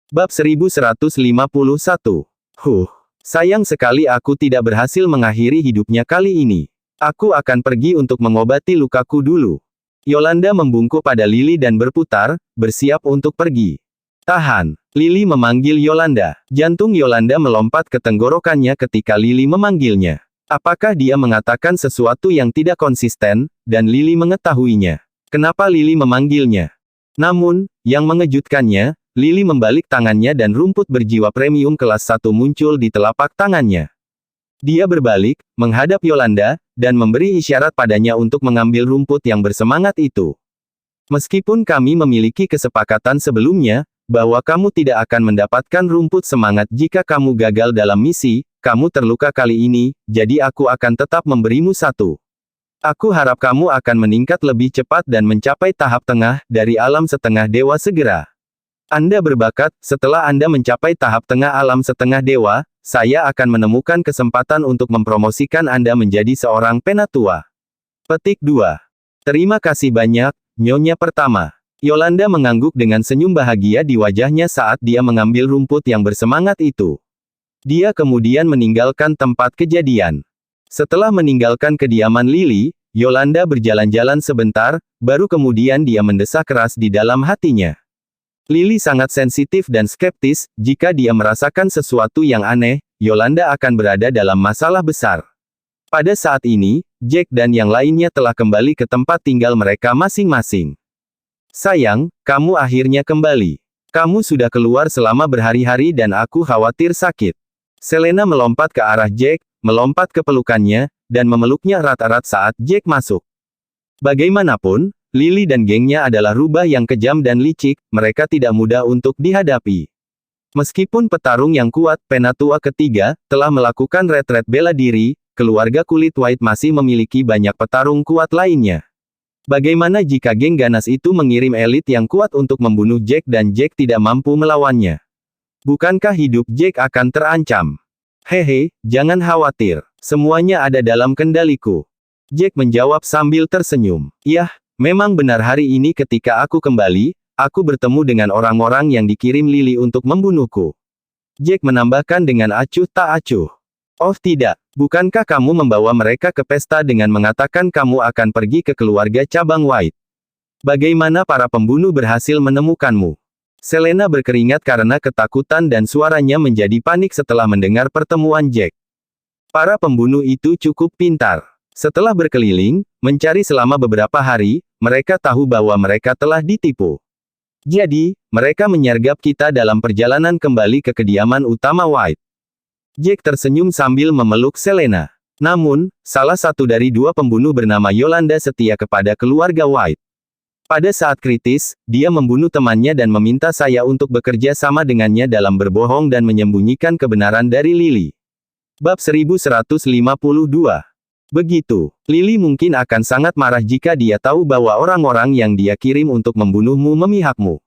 Bab 1151. Sayang sekali aku tidak berhasil mengakhiri hidupnya kali ini. Aku akan pergi untuk mengobati lukaku dulu. Yolanda membungkuk pada Lily dan berputar, bersiap untuk pergi. Tahan. Lily memanggil Yolanda. Jantung Yolanda melompat ke tenggorokannya ketika Lily memanggilnya. Apakah dia mengatakan sesuatu yang tidak konsisten, dan Lily mengetahuinya? Kenapa Lily memanggilnya? Namun, yang mengejutkannya, Lily membalik tangannya dan rumput berjiwa premium kelas 1 muncul di telapak tangannya. Dia berbalik, menghadap Yolanda, dan memberi isyarat padanya untuk mengambil rumput yang bersemangat itu. Meskipun kami memiliki kesepakatan sebelumnya, bahwa kamu tidak akan mendapatkan rumput semangat jika kamu gagal dalam misi, kamu terluka kali ini, jadi aku akan tetap memberimu satu. Aku harap kamu akan meningkat lebih cepat dan mencapai tahap tengah, dari alam setengah dewa segera. Anda berbakat, setelah Anda mencapai tahap tengah alam setengah dewa, saya akan menemukan kesempatan untuk mempromosikan Anda menjadi seorang penatua. Petik 2. Terima kasih banyak, Nyonya pertama. Yolanda mengangguk dengan senyum bahagia di wajahnya saat dia mengambil rumput yang bersemangat itu. Dia kemudian meninggalkan tempat kejadian. Setelah meninggalkan kediaman Lily, Yolanda berjalan-jalan sebentar, baru kemudian dia mendesah keras di dalam hatinya. Lily sangat sensitif dan skeptis, jika dia merasakan sesuatu yang aneh, Yolanda akan berada dalam masalah besar. Pada saat ini, Jack dan yang lainnya telah kembali ke tempat tinggal mereka masing-masing. Sayang, kamu akhirnya kembali. Kamu sudah keluar selama berhari-hari dan aku khawatir sakit. Selena melompat ke arah Jack, melompat ke pelukannya, dan memeluknya erat-erat saat Jack masuk. Bagaimanapun, Lily dan gengnya adalah rubah yang kejam dan licik, mereka tidak mudah untuk dihadapi. Meskipun petarung yang kuat, penatua ketiga, telah melakukan retret bela diri, keluarga kulit white masih memiliki banyak petarung kuat lainnya. Bagaimana jika geng ganas itu mengirim elit yang kuat untuk membunuh Jack dan Jack tidak mampu melawannya? Bukankah hidup Jack akan terancam? Hehe, jangan khawatir. Semuanya ada dalam kendaliku. Jack menjawab sambil tersenyum. Yah, memang benar hari ini ketika aku kembali, aku bertemu dengan orang-orang yang dikirim Lily untuk membunuhku. Jack menambahkan dengan acuh tak acuh. Oh tidak, bukankah kamu membawa mereka ke pesta dengan mengatakan kamu akan pergi ke keluarga cabang White? Bagaimana para pembunuh berhasil menemukanmu? Selena berkeringat karena ketakutan dan suaranya menjadi panik setelah mendengar pertemuan Jack. Para pembunuh itu cukup pintar. Setelah berkeliling, mencari selama beberapa hari, mereka tahu bahwa mereka telah ditipu. Jadi, mereka menyergap kita dalam perjalanan kembali ke kediaman utama White. Jack tersenyum sambil memeluk Selena. Namun, salah satu dari dua pembunuh bernama Yolanda setia kepada keluarga White. Pada saat kritis, dia membunuh temannya dan meminta saya untuk bekerja sama dengannya dalam berbohong dan menyembunyikan kebenaran dari Lily. Bab 1152. Begitu, Lily mungkin akan sangat marah jika dia tahu bahwa orang-orang yang dia kirim untuk membunuhmu memihakmu.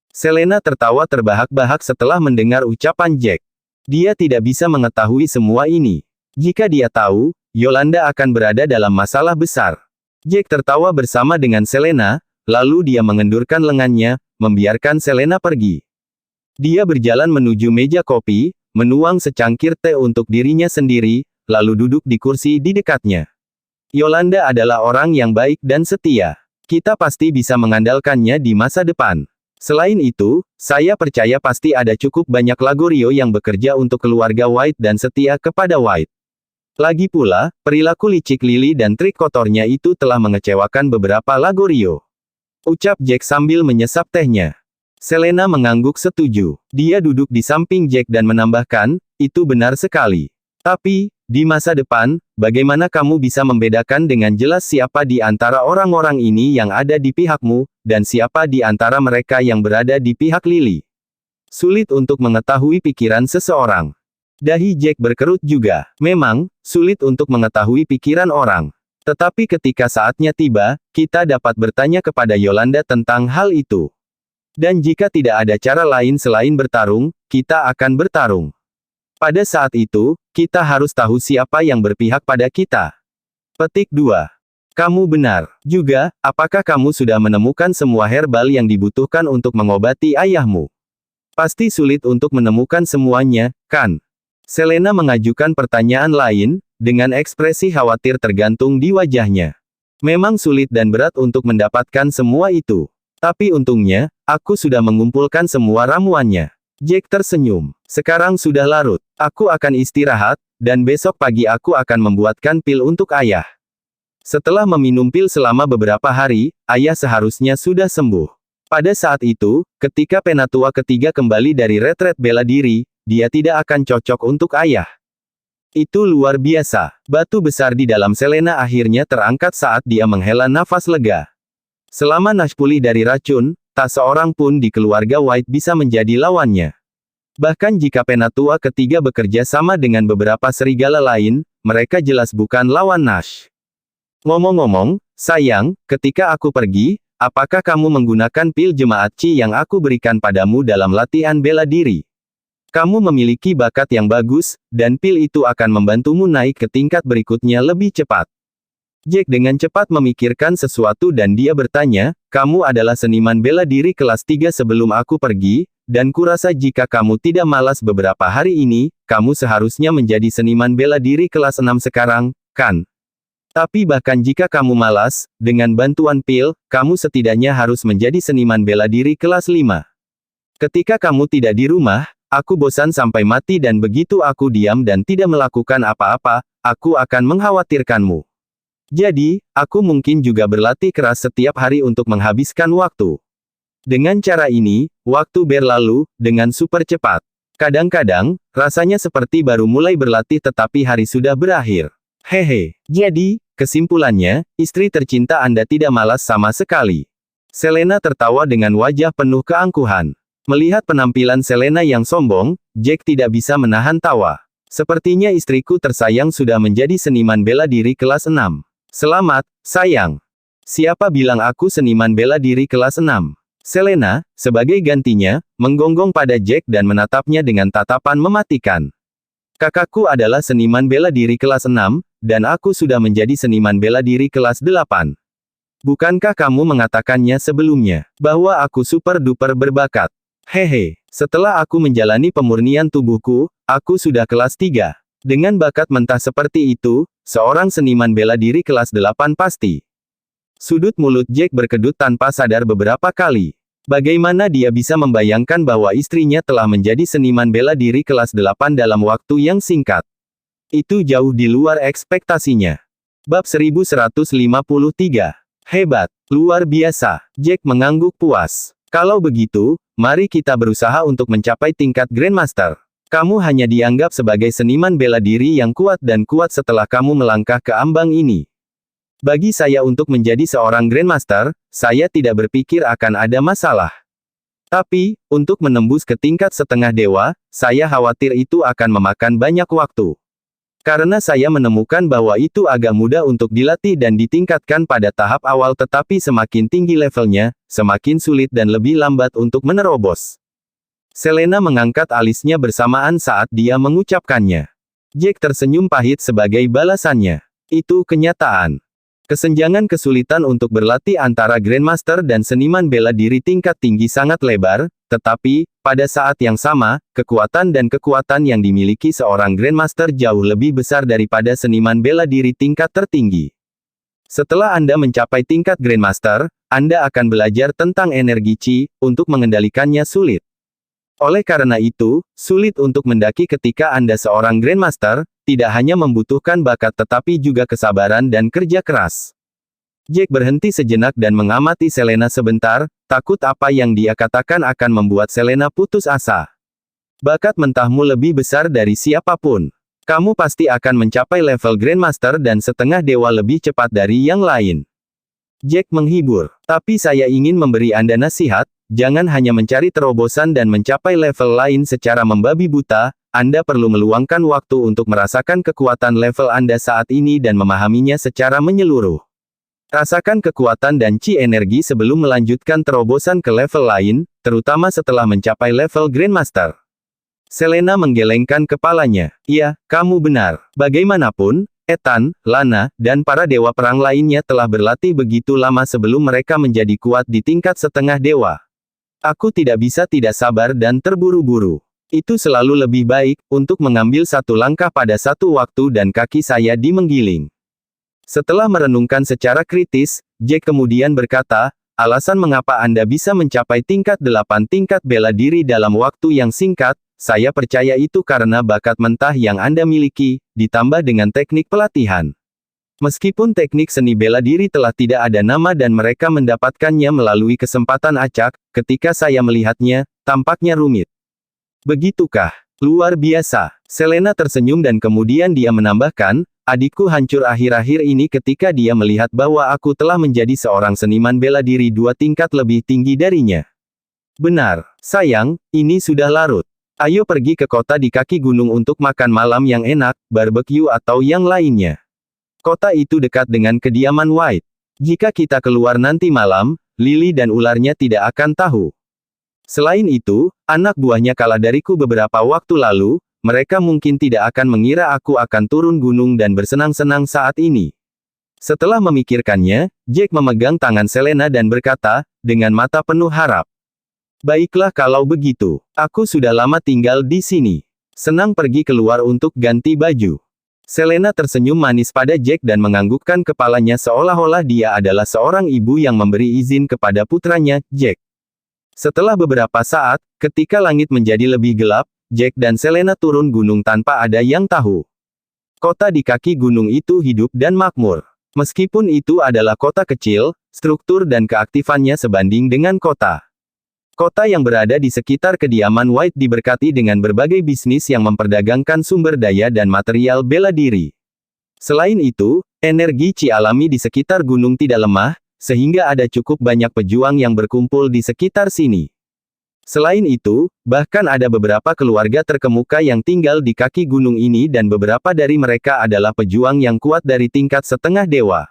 Selena tertawa terbahak-bahak setelah mendengar ucapan Jack. Dia tidak bisa mengetahui semua ini. Jika dia tahu, Yolanda akan berada dalam masalah besar. Jack tertawa bersama dengan Selena, lalu dia mengendurkan lengannya, membiarkan Selena pergi. Dia berjalan menuju meja kopi, menuang secangkir teh untuk dirinya sendiri, lalu duduk di kursi di dekatnya. Yolanda adalah orang yang baik dan setia. Kita pasti bisa mengandalkannya di masa depan. Selain itu, saya percaya pasti ada cukup banyak Lagorio yang bekerja untuk keluarga White dan setia kepada White. Lagi pula, perilaku licik Lily dan trik kotornya itu telah mengecewakan beberapa Lagorio. Ucap Jack sambil menyesap tehnya. Selena mengangguk setuju. Dia duduk di samping Jack dan menambahkan, itu benar sekali. Tapi, di masa depan, bagaimana kamu bisa membedakan dengan jelas siapa di antara orang-orang ini yang ada di pihakmu, dan siapa di antara mereka yang berada di pihak Lily? Sulit untuk mengetahui pikiran seseorang. Dahi Jack berkerut juga. Memang, sulit untuk mengetahui pikiran orang. Tetapi ketika saatnya tiba, kita dapat bertanya kepada Yolanda tentang hal itu. Dan jika tidak ada cara lain selain bertarung, kita akan bertarung. Pada saat itu, kita harus tahu siapa yang berpihak pada kita. Petik 2. Kamu benar. Juga, apakah kamu sudah menemukan semua herbal yang dibutuhkan untuk mengobati ayahmu? Pasti sulit untuk menemukan semuanya, kan? Selena mengajukan pertanyaan lain, dengan ekspresi khawatir tergantung di wajahnya. Memang sulit dan berat untuk mendapatkan semua itu. Tapi untungnya, aku sudah mengumpulkan semua ramuannya. Jack tersenyum. Sekarang sudah larut. Aku akan istirahat, dan besok pagi aku akan membuatkan pil untuk ayah. Setelah meminum pil selama beberapa hari, ayah seharusnya sudah sembuh. Pada saat itu, ketika penatua ketiga kembali dari retret bela diri, dia tidak akan cocok untuk ayah. Itu luar biasa. Batu besar di dalam Selena akhirnya terangkat saat dia menghela nafas lega. Selama Nash pulih dari racun, tak seorang pun di keluarga White bisa menjadi lawannya. Bahkan jika penatua ketiga bekerja sama dengan beberapa serigala lain, mereka jelas bukan lawan Nash. Ngomong-ngomong, sayang, ketika aku pergi, apakah kamu menggunakan pil jemaat Qi yang aku berikan padamu dalam latihan bela diri? Kamu memiliki bakat yang bagus, dan pil itu akan membantumu naik ke tingkat berikutnya lebih cepat. Jack dengan cepat memikirkan sesuatu dan dia bertanya, kamu adalah seniman bela diri kelas 3 sebelum aku pergi, dan kurasa jika kamu tidak malas beberapa hari ini, kamu seharusnya menjadi seniman bela diri kelas 6 sekarang, kan? Tapi bahkan jika kamu malas, dengan bantuan pil, kamu setidaknya harus menjadi seniman bela diri kelas 5. Ketika kamu tidak di rumah, aku bosan sampai mati dan begitu aku diam dan tidak melakukan apa-apa, aku akan mengkhawatirkanmu. Jadi, aku mungkin juga berlatih keras setiap hari untuk menghabiskan waktu. Dengan cara ini, waktu berlalu, dengan super cepat. Kadang-kadang, rasanya seperti baru mulai berlatih tetapi hari sudah berakhir. Hehe. Jadi, kesimpulannya, istri tercinta Anda tidak malas sama sekali. Selena tertawa dengan wajah penuh keangkuhan. Melihat penampilan Selena yang sombong, Jack tidak bisa menahan tawa. Sepertinya istriku tersayang sudah menjadi seniman bela diri kelas 6. Selamat, sayang. Siapa bilang aku seniman bela diri kelas 6? Selena, sebagai gantinya, menggonggong pada Jack dan menatapnya dengan tatapan mematikan. Kakakku adalah seniman bela diri kelas 6, dan aku sudah menjadi seniman bela diri kelas 8. Bukankah kamu mengatakannya sebelumnya, bahwa aku super-duper berbakat? Hehe, setelah aku menjalani pemurnian tubuhku, aku sudah kelas 3. Dengan bakat mentah seperti itu, seorang seniman bela diri kelas 8 pasti. Sudut mulut Jack berkedut tanpa sadar beberapa kali. Bagaimana dia bisa membayangkan bahwa istrinya telah menjadi seniman bela diri kelas 8 dalam waktu yang singkat. Itu jauh di luar ekspektasinya. Bab 1153. Hebat, luar biasa. Jack mengangguk puas. Kalau begitu, mari kita berusaha untuk mencapai tingkat Grandmaster. Kamu hanya dianggap sebagai seniman bela diri yang kuat dan kuat setelah kamu melangkah ke ambang ini. Bagi saya untuk menjadi seorang Grandmaster, saya tidak berpikir akan ada masalah. Tapi, untuk menembus ke tingkat setengah dewa, saya khawatir itu akan memakan banyak waktu. Karena saya menemukan bahwa itu agak mudah untuk dilatih dan ditingkatkan pada tahap awal tetapi semakin tinggi levelnya, semakin sulit dan lebih lambat untuk menerobos. Selena mengangkat alisnya bersamaan saat dia mengucapkannya. Jack tersenyum pahit sebagai balasannya. Itu kenyataan. Kesenjangan kesulitan untuk berlatih antara Grandmaster dan seniman bela diri tingkat tinggi sangat lebar, tetapi, pada saat yang sama, kekuatan dan kekuatan yang dimiliki seorang Grandmaster jauh lebih besar daripada seniman bela diri tingkat tertinggi. Setelah Anda mencapai tingkat Grandmaster, Anda akan belajar tentang energi Qi, untuk mengendalikannya sulit. Oleh karena itu, sulit untuk mendaki ketika Anda seorang Grandmaster, tidak hanya membutuhkan bakat tetapi juga kesabaran dan kerja keras. Jack berhenti sejenak dan mengamati Selena sebentar, takut apa yang dia katakan akan membuat Selena putus asa. Bakat mentahmu lebih besar dari siapapun. Kamu pasti akan mencapai level Grandmaster dan setengah dewa lebih cepat dari yang lain. Jack menghibur. Tapi saya ingin memberi Anda nasihat, jangan hanya mencari terobosan dan mencapai level lain secara membabi buta, Anda perlu meluangkan waktu untuk merasakan kekuatan level Anda saat ini dan memahaminya secara menyeluruh. Rasakan kekuatan dan Qi energi sebelum melanjutkan terobosan ke level lain, terutama setelah mencapai level Grandmaster. Selena menggelengkan kepalanya. Iya, kamu benar. Bagaimanapun, Ethan, Lana, dan para dewa perang lainnya telah berlatih begitu lama sebelum mereka menjadi kuat di tingkat setengah dewa. Aku tidak bisa tidak sabar dan terburu-buru. Itu selalu lebih baik, untuk mengambil satu langkah pada satu waktu dan kaki saya dimenggiling. Setelah merenungkan secara kritis, Jack kemudian berkata, alasan mengapa Anda bisa mencapai tingkat 8 tingkat bela diri dalam waktu yang singkat, saya percaya itu karena bakat mentah yang Anda miliki, ditambah dengan teknik pelatihan. Meskipun teknik seni bela diri telah tidak ada nama dan mereka mendapatkannya melalui kesempatan acak, ketika saya melihatnya, tampaknya rumit. Begitukah? Luar biasa. Selena tersenyum dan kemudian dia menambahkan, adikku hancur akhir-akhir ini ketika dia melihat bahwa aku telah menjadi seorang seniman bela diri 2 tingkat lebih tinggi darinya. Benar, sayang, ini sudah larut. Ayo pergi ke kota di kaki gunung untuk makan malam yang enak, barbecue atau yang lainnya. Kota itu dekat dengan kediaman White. Jika kita keluar nanti malam, Lily dan ularnya tidak akan tahu. Selain itu, anak buahnya kalah dariku beberapa waktu lalu, mereka mungkin tidak akan mengira aku akan turun gunung dan bersenang-senang saat ini. Setelah memikirkannya, Jack memegang tangan Selena dan berkata, dengan mata penuh harap. Baiklah kalau begitu, aku sudah lama tinggal di sini. Senang pergi keluar untuk ganti baju. Selena tersenyum manis pada Jack dan menganggukkan kepalanya seolah-olah dia adalah seorang ibu yang memberi izin kepada putranya, Jack. Setelah beberapa saat, ketika langit menjadi lebih gelap, Jack dan Selena turun gunung tanpa ada yang tahu. Kota di kaki gunung itu hidup dan makmur. Meskipun itu adalah kota kecil, struktur dan keaktifannya sebanding dengan kota. Kota yang berada di sekitar kediaman White diberkati dengan berbagai bisnis yang memperdagangkan sumber daya dan material bela diri. Selain itu, energi chi alami di sekitar gunung tidak lemah, sehingga ada cukup banyak pejuang yang berkumpul di sekitar sini. Selain itu, bahkan ada beberapa keluarga terkemuka yang tinggal di kaki gunung ini dan beberapa dari mereka adalah pejuang yang kuat dari tingkat setengah dewa.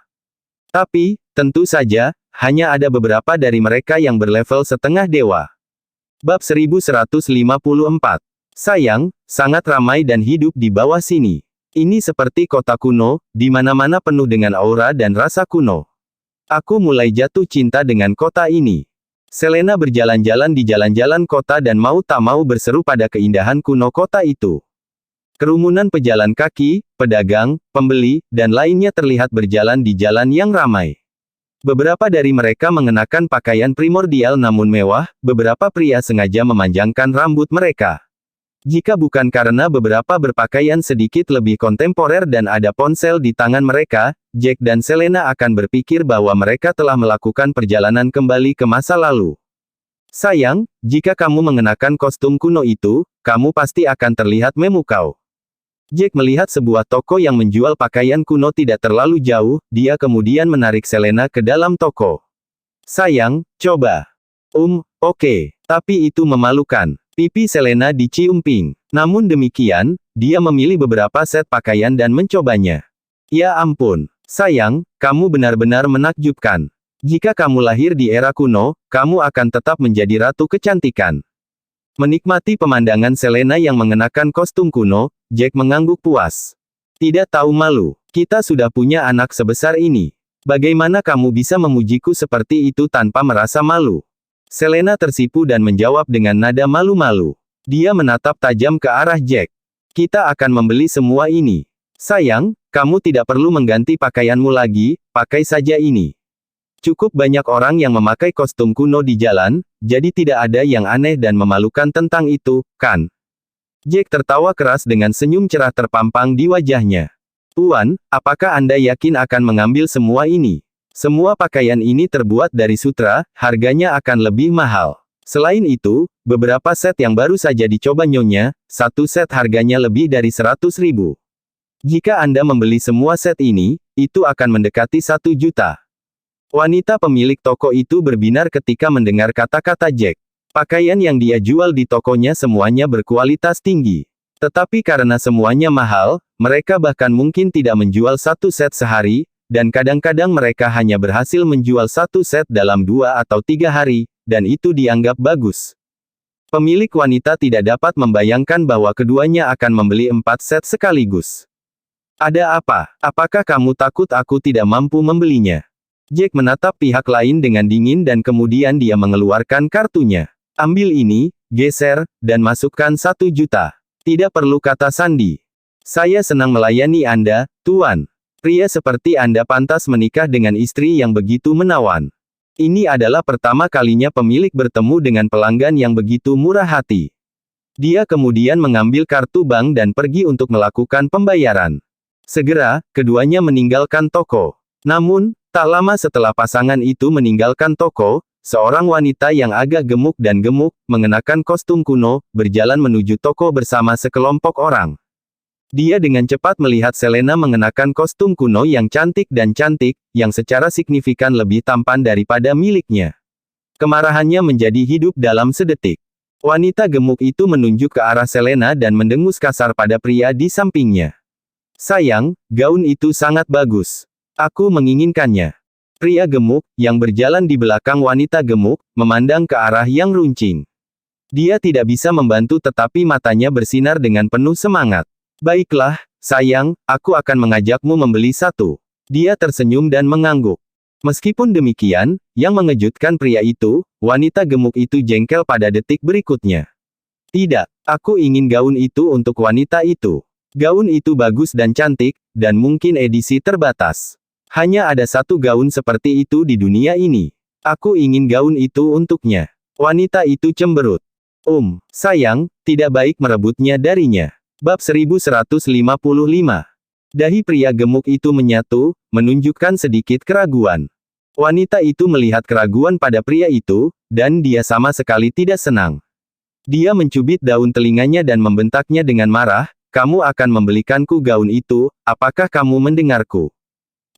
Tapi, tentu saja, hanya ada beberapa dari mereka yang berlevel setengah dewa. Bab 1154. Sayang, sangat ramai dan hidup di bawah sini. Ini seperti kota kuno, di mana-mana penuh dengan aura dan rasa kuno. Aku mulai jatuh cinta dengan kota ini. Selena berjalan-jalan di jalan-jalan kota dan mau tak mau berseru pada keindahan kuno kota itu. Kerumunan pejalan kaki, pedagang, pembeli, dan lainnya terlihat berjalan di jalan yang ramai. Beberapa dari mereka mengenakan pakaian primordial namun mewah, beberapa pria sengaja memanjangkan rambut mereka. Jika bukan karena beberapa berpakaian sedikit lebih kontemporer dan ada ponsel di tangan mereka, Jack dan Selena akan berpikir bahwa mereka telah melakukan perjalanan kembali ke masa lalu. Sayang, jika kamu mengenakan kostum kuno itu, kamu pasti akan terlihat memukau. Jack melihat sebuah toko yang menjual pakaian kuno tidak terlalu jauh, dia kemudian menarik Selena ke dalam toko. Sayang, coba. Oke. Tapi itu memalukan. Pipi Selena dicium pink. Namun demikian, dia memilih beberapa set pakaian dan mencobanya. Ya ampun. Sayang, kamu benar-benar menakjubkan. Jika kamu lahir di era kuno, kamu akan tetap menjadi ratu kecantikan. Menikmati pemandangan Selena yang mengenakan kostum kuno, Jack mengangguk puas. Tidak tahu malu, kita sudah punya anak sebesar ini. Bagaimana kamu bisa memujiku seperti itu tanpa merasa malu? Selena tersipu dan menjawab dengan nada malu-malu. Dia menatap tajam ke arah Jack. Kita akan membeli semua ini. Sayang, kamu tidak perlu mengganti pakaianmu lagi, pakai saja ini. Cukup banyak orang yang memakai kostum kuno di jalan, jadi tidak ada yang aneh dan memalukan tentang itu, kan? Jack tertawa keras dengan senyum cerah terpampang di wajahnya. Tuan, apakah Anda yakin akan mengambil semua ini? Semua pakaian ini terbuat dari sutra, harganya akan lebih mahal. Selain itu, beberapa set yang baru saja dicoba Nyonya, satu set harganya lebih dari 100.000. Jika Anda membeli semua set ini, itu akan mendekati 1 juta. Wanita pemilik toko itu berbinar ketika mendengar kata-kata Jack. Pakaian yang dia jual di tokonya semuanya berkualitas tinggi. Tetapi karena semuanya mahal, mereka bahkan mungkin tidak menjual satu set sehari, dan kadang-kadang mereka hanya berhasil menjual satu set dalam 2 atau 3 hari, dan itu dianggap bagus. Pemilik wanita tidak dapat membayangkan bahwa keduanya akan membeli 4 set sekaligus. Ada apa? Apakah kamu takut aku tidak mampu membelinya? Jack menatap pihak lain dengan dingin dan kemudian dia mengeluarkan kartunya. Ambil ini, geser, dan masukkan 1 juta. Tidak perlu kata sandi. Saya senang melayani Anda, Tuan. Pria seperti Anda pantas menikah dengan istri yang begitu menawan. Ini adalah pertama kalinya pemilik bertemu dengan pelanggan yang begitu murah hati. Dia kemudian mengambil kartu bank dan pergi untuk melakukan pembayaran. Segera, keduanya meninggalkan toko. Namun, tak lama setelah pasangan itu meninggalkan toko, seorang wanita yang agak gemuk dan gemuk, mengenakan kostum kuno, berjalan menuju toko bersama sekelompok orang. Dia dengan cepat melihat Selena mengenakan kostum kuno yang cantik, yang secara signifikan lebih tampan daripada miliknya. Kemarahannya menjadi hidup dalam sedetik. Wanita gemuk itu menunjuk ke arah Selena dan mendengus kasar pada pria di sampingnya. Sayang, gaun itu sangat bagus. Aku menginginkannya. Pria gemuk, yang berjalan di belakang wanita gemuk, memandang ke arah yang runcing. Dia tidak bisa membantu tetapi matanya bersinar dengan penuh semangat. Baiklah, sayang, aku akan mengajakmu membeli satu. Dia tersenyum dan mengangguk. Meskipun demikian, yang mengejutkan pria itu, wanita gemuk itu jengkel pada detik berikutnya. Tidak, aku ingin gaun itu untuk wanita itu. Gaun itu bagus dan cantik, dan mungkin edisi terbatas. Hanya ada satu gaun seperti itu di dunia ini. Aku ingin gaun itu untuknya. Wanita itu cemberut. Sayang, tidak baik merebutnya darinya. Bab 1155. Dahi pria gemuk itu menyatu, menunjukkan sedikit keraguan. Wanita itu melihat keraguan pada pria itu, dan dia sama sekali tidak senang. Dia mencubit daun telinganya dan membentaknya dengan marah, "Kamu akan membelikanku gaun itu, apakah kamu mendengarku?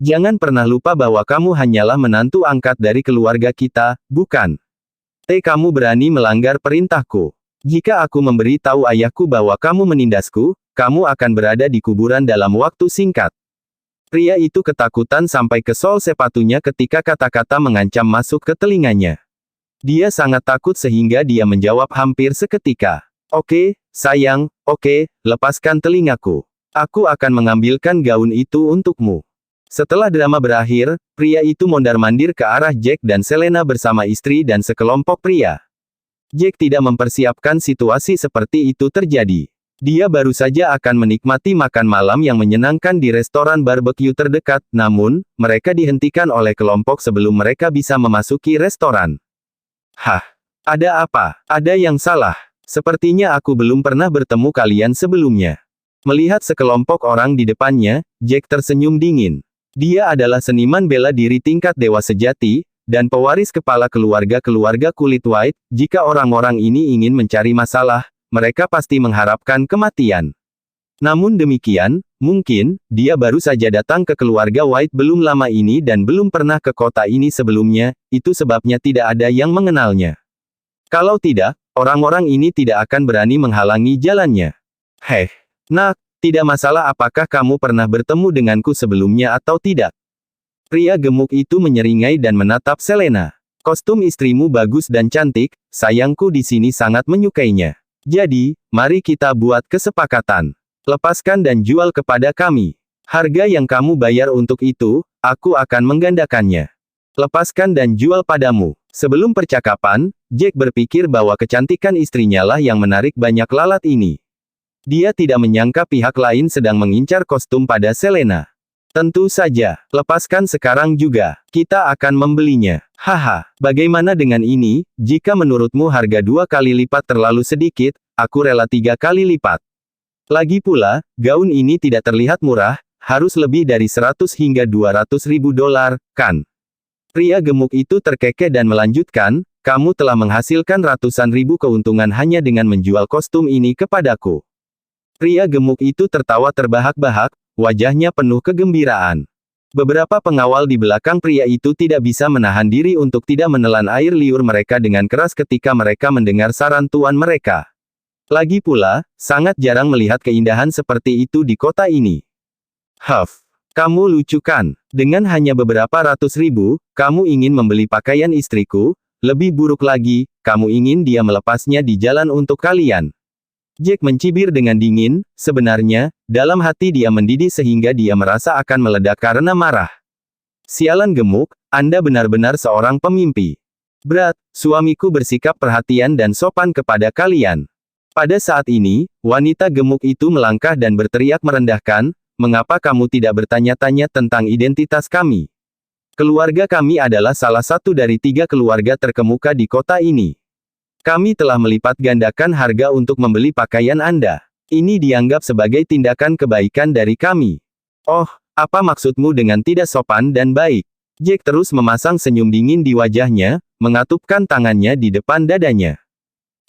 Jangan pernah lupa bahwa kamu hanyalah menantu angkat dari keluarga kita, bukan? Kamu berani melanggar perintahku. Jika aku memberi tahu ayahku bahwa kamu menindasku, kamu akan berada di kuburan dalam waktu singkat." Pria itu ketakutan sampai ke sol sepatunya ketika kata-kata mengancam masuk ke telinganya. Dia sangat takut sehingga dia menjawab hampir seketika. "Oke, sayang, oke, lepaskan telingaku. Aku akan mengambilkan gaun itu untukmu." Setelah drama berakhir, pria itu mondar-mandir ke arah Jack dan Selena bersama istri dan sekelompok pria. Jack tidak mempersiapkan situasi seperti itu terjadi. Dia baru saja akan menikmati makan malam yang menyenangkan di restoran barbecue terdekat, namun, mereka dihentikan oleh kelompok sebelum mereka bisa memasuki restoran. "Hah? Ada apa? Ada yang salah. Sepertinya aku belum pernah bertemu kalian sebelumnya." Melihat sekelompok orang di depannya, Jack tersenyum dingin. Dia adalah seniman bela diri tingkat dewa sejati, dan pewaris kepala keluarga kulit white. Jika orang-orang ini ingin mencari masalah, mereka pasti mengharapkan kematian. Namun demikian, mungkin, dia baru saja datang ke keluarga White belum lama ini dan belum pernah ke kota ini sebelumnya, itu sebabnya tidak ada yang mengenalnya. Kalau tidak, orang-orang ini tidak akan berani menghalangi jalannya. "Heh, nak, tidak masalah apakah kamu pernah bertemu denganku sebelumnya atau tidak?" Pria gemuk itu menyeringai dan menatap Selena. "Kostum istrimu bagus dan cantik, sayangku di sini sangat menyukainya. Jadi, mari kita buat kesepakatan. Lepaskan dan jual kepada kami. Harga yang kamu bayar untuk itu, aku akan menggandakannya. Lepaskan dan jual padamu." Sebelum percakapan, Jack berpikir bahwa kecantikan istrinya lah yang menarik banyak lalat ini. Dia tidak menyangka pihak lain sedang mengincar kostum pada Selena. "Tentu saja, lepaskan sekarang juga. Kita akan membelinya. Haha, bagaimana dengan ini? Jika menurutmu harga 2 kali lipat terlalu sedikit, aku rela 3 kali lipat. Lagi pula, gaun ini tidak terlihat murah, harus lebih dari 100 hingga 200 ribu dolar, kan?" Pria gemuk itu terkekeh dan melanjutkan, "Kamu telah menghasilkan ratusan ribu keuntungan hanya dengan menjual kostum ini kepadaku." Pria gemuk itu tertawa terbahak-bahak, wajahnya penuh kegembiraan. Beberapa pengawal di belakang pria itu tidak bisa menahan diri untuk tidak menelan air liur mereka dengan keras ketika mereka mendengar saran tuan mereka. Lagi pula, sangat jarang melihat keindahan seperti itu di kota ini. "Huff, kamu lucu kan? Dengan hanya beberapa ratus ribu, kamu ingin membeli pakaian istriku? Lebih buruk lagi, kamu ingin dia melepasnya di jalan untuk kalian." Jack mencibir dengan dingin, sebenarnya, dalam hati dia mendidih sehingga dia merasa akan meledak karena marah. "Sialan gemuk, Anda benar-benar seorang pemimpi. Berat, suamiku bersikap perhatian dan sopan kepada kalian. Pada saat ini, wanita gemuk itu melangkah dan berteriak merendahkan, mengapa kamu tidak bertanya-tanya tentang identitas kami? Keluarga kami adalah salah satu dari 3 keluarga terkemuka di kota ini. Kami telah melipat gandakan harga untuk membeli pakaian Anda. Ini dianggap sebagai tindakan kebaikan dari kami. Oh, apa maksudmu dengan tidak sopan dan baik? Jack terus memasang senyum dingin di wajahnya, mengatupkan tangannya di depan dadanya.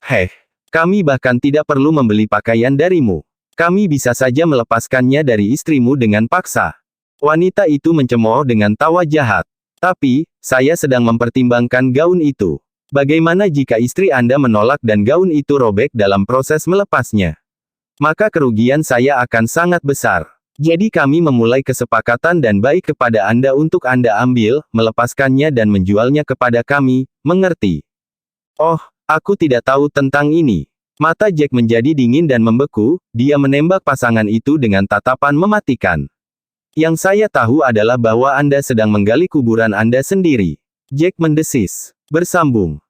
Heh. Kami bahkan tidak perlu membeli pakaian darimu. Kami bisa saja melepaskannya dari istrimu dengan paksa. Wanita itu mencemooh dengan tawa jahat. Tapi, saya sedang mempertimbangkan gaun itu. Bagaimana jika istri Anda menolak dan gaun itu robek dalam proses melepasnya? Maka kerugian saya akan sangat besar. Jadi kami memulai kesepakatan dan baik kepada Anda untuk Anda ambil, melepaskannya dan menjualnya kepada kami, mengerti? Oh, aku tidak tahu tentang ini. Mata Jack menjadi dingin dan membeku, dia menembak pasangan itu dengan tatapan mematikan. Yang saya tahu adalah bahwa Anda sedang menggali kuburan Anda sendiri. Jack mendesis. Bersambung.